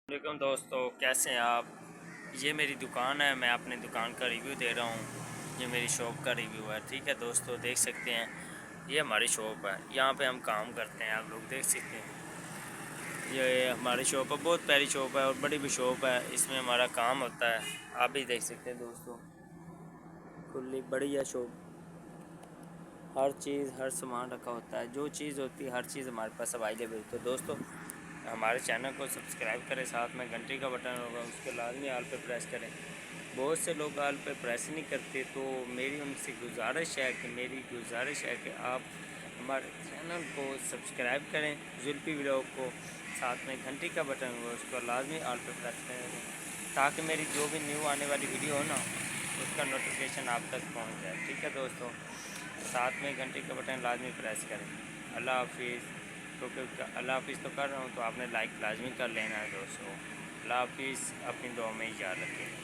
وعلیکم دوستو، کیسے ہیں آپ؟ یہ میری دکان ہے، میں اپنے دکان کا ریویو دے رہا ہوں۔ یہ میری شاپ کا ریویو ہے، ٹھیک ہے دوستو، دیکھ سکتے ہیں یہ ہماری شاپ ہے، یہاں پہ ہم کام کرتے ہیں، آپ لوگ دیکھ سکتے ہیں۔ یہ ہماری شاپ ہے، بہت پیاری شاپ ہے اور بڑی بھی شاپ ہے، اس میں ہمارا کام ہوتا ہے، آپ بھی دیکھ سکتے ہیں دوستو، کھلی بڑی ہے شاپ، ہر چیز ہر سامان رکھا ہوتا ہے، جو چیز ہوتی ہے ہر چیز ہمارے پاس اویلیبل ہے۔ تو دوستو ہمارے چینل کو سبسکرائب کریں، ساتھ میں گھنٹی کا بٹن ہوگا اس کو لازمی آل پہ پریس کریں۔ بہت سے لوگ آل پہ پریس نہیں کرتے، تو میری ان سے گزارش ہے کہ آپ ہمارے چینل کو سبسکرائب کریں، زلفی ولاگ کو، ساتھ میں گھنٹی کا بٹن ہوگا اس کو لازمی آل پہ پریس کریں، تاکہ میری جو بھی نیو آنے والی ویڈیو ہو نا اس کا نوٹیفیکیشن آپ تک پہنچ جائے، ٹھیک ہے دوستو۔ ساتھ میں گھنٹی کا بٹن لازمی پریس کریں۔ اللہ حافظ۔ کیونکہ اللہ حافظ تو کر رہا ہوں تو آپ نے لائک لازمی کر لینا ہے دوستو۔ اللہ حافظ، اپنی دعا میں یاد رکھیں۔